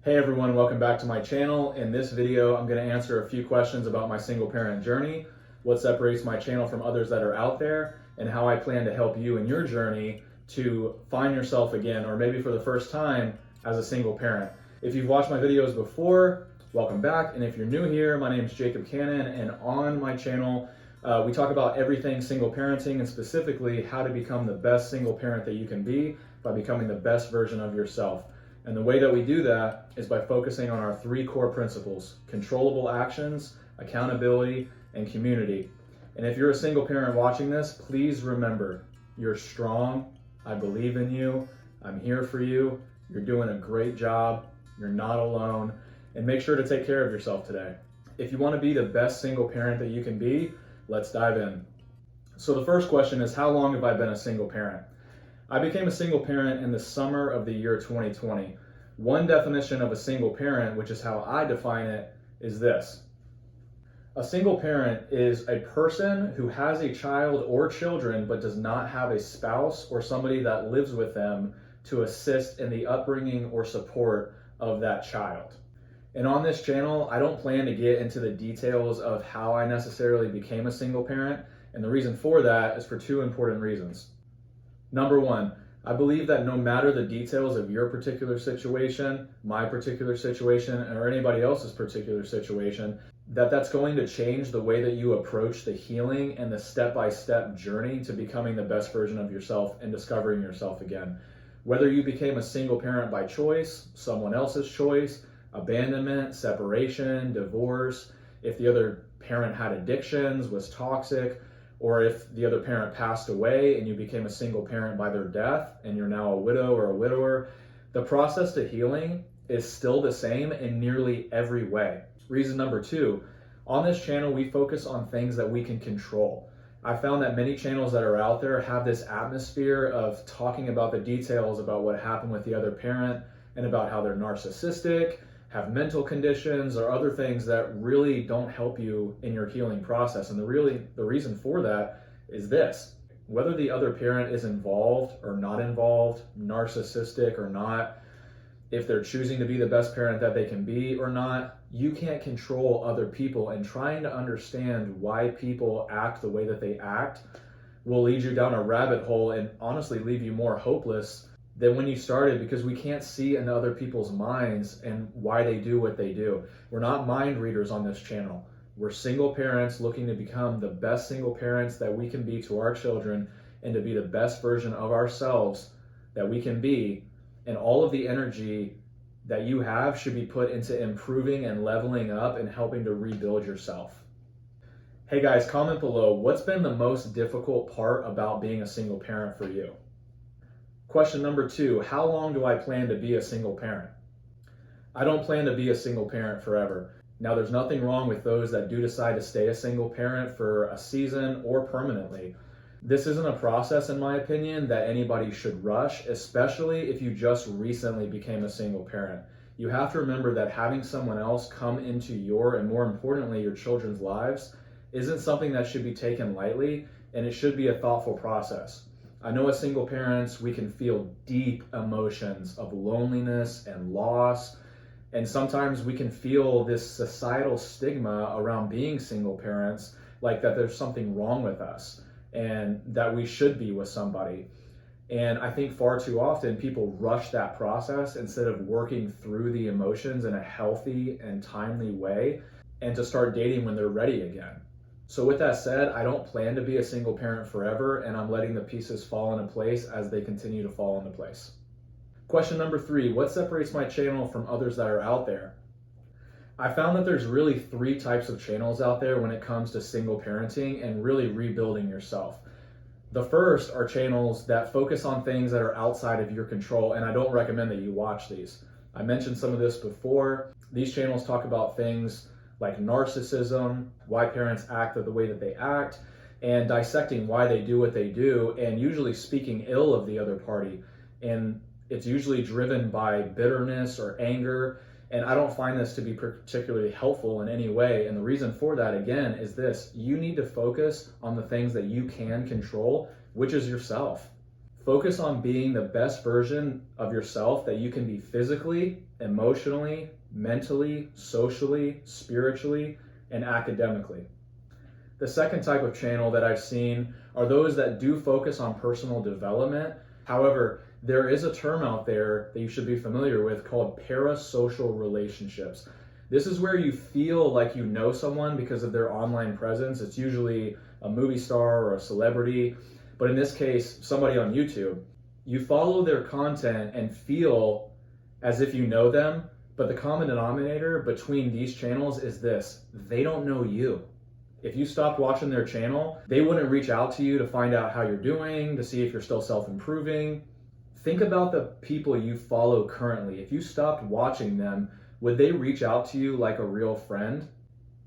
Hey everyone, welcome back to my channel. In this video, I'm going to answer a few questions about my single parent journey, what separates my channel from others that are out there, and how I plan to help you in your journey to find yourself again, or maybe for the first time as a single parent. If you've watched my videos before, welcome back. And if you're new here, my name is Jacob Cannon, and on my channel, we talk about everything single parenting and specifically how to become the best single parent that you can be by becoming the best version of yourself. And the way that we do that is by focusing on our three core principles: controllable actions, accountability, and community. And if you're a single parent watching this, please remember, you're strong. I believe in you. I'm here for you. You're doing a great job. You're not alone. And make sure to take care of yourself today. If you want to be the best single parent that you can be, let's dive in. So the first question is, how long have I been a single parent? I became a single parent in the summer of the year 2020. One definition of a single parent, which is how I define it, is this. A single parent is a person who has a child or children but does not have a spouse or somebody that lives with them to assist in the upbringing or support of that child. And on this channel, I don't plan to get into the details of how I necessarily became a single parent, and the reason for that is for two important reasons. Number one, I believe that no matter the details of your particular situation, my particular situation, or anybody else's particular situation, that's going to change the way that you approach the healing and the step-by-step journey to becoming the best version of yourself and discovering yourself again. Whether you became a single parent by choice, someone else's choice, abandonment, separation, divorce, if the other parent had addictions, was toxic, or if the other parent passed away and you became a single parent by their death and you're now a widow or a widower, the process to healing is still the same in nearly every way. Reason number two, on this channel, we focus on things that we can control. I found that many channels that are out there have this atmosphere of talking about the details about what happened with the other parent and about how they're narcissistic, have mental conditions, or other things that really don't help you in your healing process. And the reason for that is this: whether the other parent is involved or not involved, narcissistic or not, if they're choosing to be the best parent that they can be or not, you can't control other people, and trying to understand why people act the way that they act will lead you down a rabbit hole and honestly leave you more hopeless than when you started, because we can't see into other people's minds and why they do what they do. We're not mind readers on this channel. We're single parents looking to become the best single parents that we can be to our children and to be the best version of ourselves that we can be. And all of the energy that you have should be put into improving and leveling up and helping to rebuild yourself. Hey guys, comment below, what's been the most difficult part about being a single parent for you? Question number two, how long do I plan to be a single parent? I don't plan to be a single parent forever. Now, there's nothing wrong with those that do decide to stay a single parent for a season or permanently. This isn't a process, in my opinion, that anybody should rush, especially if you just recently became a single parent. You have to remember that having someone else come into your, and more importantly, your children's lives isn't something that should be taken lightly, and it should be a thoughtful process. I know as single parents, we can feel deep emotions of loneliness and loss, and sometimes we can feel this societal stigma around being single parents, like that there's something wrong with us and that we should be with somebody. And I think far too often people rush that process instead of working through the emotions in a healthy and timely way and to start dating when they're ready again. So with that said, I don't plan to be a single parent forever, and I'm letting the pieces fall into place as they continue to fall into place. Question number three, what separates my channel from others that are out there? I found that there's really three types of channels out there when it comes to single parenting and really rebuilding yourself. The first are channels that focus on things that are outside of your control, and I don't recommend that you watch these. I mentioned some of this before. These channels talk about things like narcissism, why parents act the way that they act, and dissecting why they do what they do, and usually speaking ill of the other party. And it's usually driven by bitterness or anger, and I don't find this to be particularly helpful in any way. And the reason for that, again, is this: you need to focus on the things that you can control, which is yourself. Focus on being the best version of yourself that you can be physically emotionally, mentally, socially, spiritually, and academically. The second type of channel that I've seen are those that do focus on personal development. However, there is a term out there that you should be familiar with called parasocial relationships. This is where you feel like you know someone because of their online presence. It's usually a movie star or a celebrity, but in this case, somebody on YouTube. You follow their content and feel as if you know them, but the common denominator between these channels is this: they don't know you. If you stopped watching their channel, they wouldn't reach out to you to find out how you're doing, to see if you're still self-improving. Think about the people you follow currently. If you stopped watching them, would they reach out to you like a real friend?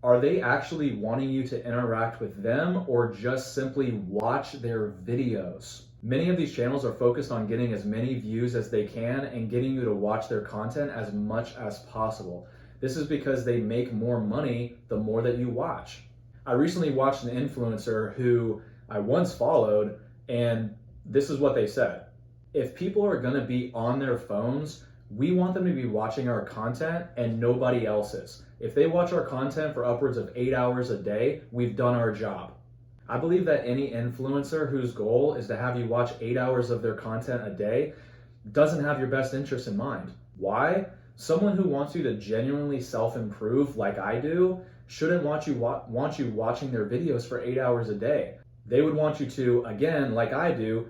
Are they actually wanting you to interact with them or just simply watch their videos? Many of these channels are focused on getting as many views as they can and getting you to watch their content as much as possible. This is because they make more money the more that you watch. I recently watched an influencer who I once followed, and this is what they said: if people are going to be on their phones, we want them to be watching our content and nobody else's. If they watch our content for upwards of 8 hours a day, we've done our job. I believe that any influencer whose goal is to have you watch 8 hours of their content a day doesn't have your best interest in mind. Why? Someone who wants you to genuinely self-improve like I do shouldn't want you watching their videos for 8 hours a day. They would want you to, again, like I do,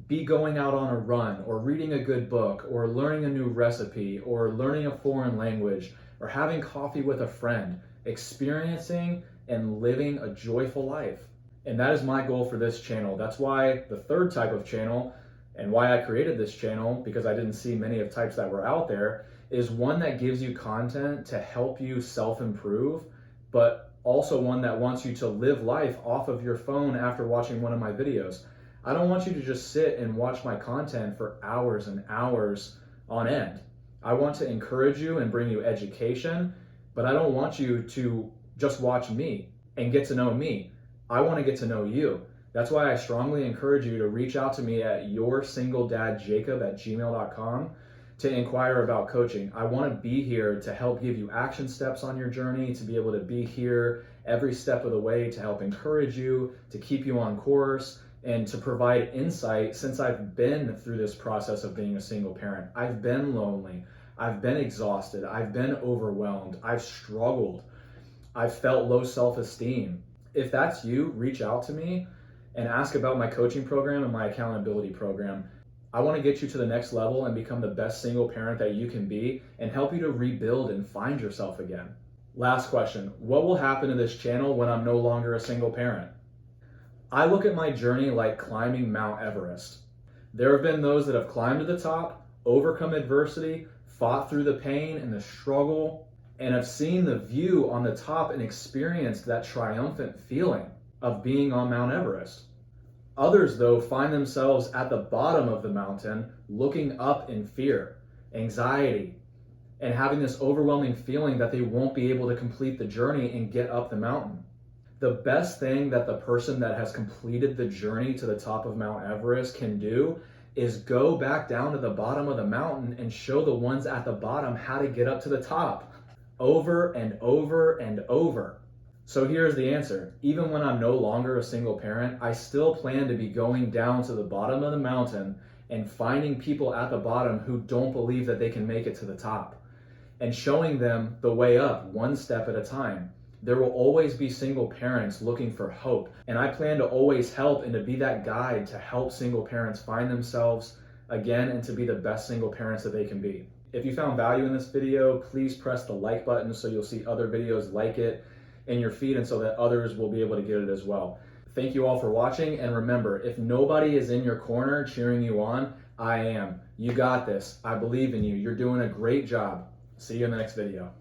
be going out on a run or reading a good book or learning a new recipe or learning a foreign language or having coffee with a friend, experiencing and living a joyful life. And that is my goal for this channel. That's why the third type of channel, and why I created this channel, because I didn't see many of types that were out there, is one that gives you content to help you self-improve, but also one that wants you to live life off of your phone after watching one of my videos. I don't want you to just sit and watch my content for hours and hours on end. I want to encourage you and bring you education, but I don't want you to just watch me and get to know me. I want to get to know you. That's why I strongly encourage you to reach out to me at yoursingledadjacob@gmail.com to inquire about coaching. I want to be here to help give you action steps on your journey, to be able to be here every step of the way to help encourage you, to keep you on course, and to provide insight since I've been through this process of being a single parent. I've been lonely. I've been exhausted. I've been overwhelmed. I've struggled. I've felt low self-esteem. If that's you, reach out to me and ask about my coaching program and my accountability program. I want to get you to the next level and become the best single parent that you can be and help you to rebuild and find yourself again. Last question: what will happen to this channel when I'm no longer a single parent? I look at my journey like climbing Mount Everest. There have been those that have climbed to the top, overcome adversity, fought through the pain and the struggle, and have seen the view on the top and experienced that triumphant feeling of being on Mount Everest. Others, though, find themselves at the bottom of the mountain, looking up in fear, anxiety, and having this overwhelming feeling that they won't be able to complete the journey and get up the mountain. The best thing that the person that has completed the journey to the top of Mount Everest can do is go back down to the bottom of the mountain and show the ones at the bottom how to get up to the top, over and over and over. So here's the answer. Even when I'm no longer a single parent, I still plan to be going down to the bottom of the mountain and finding people at the bottom who don't believe that they can make it to the top and showing them the way up one step at a time. There will always be single parents looking for hope, and I plan to always help and to be that guide to help single parents find themselves again and to be the best single parents that they can be. If you found value in this video, please press the like button so you'll see other videos like it in your feed and so that others will be able to get it as well. Thank you all for watching, and remember, if nobody is in your corner cheering you on, I am. You got this. I believe in you. You're doing a great job. See you in the next video.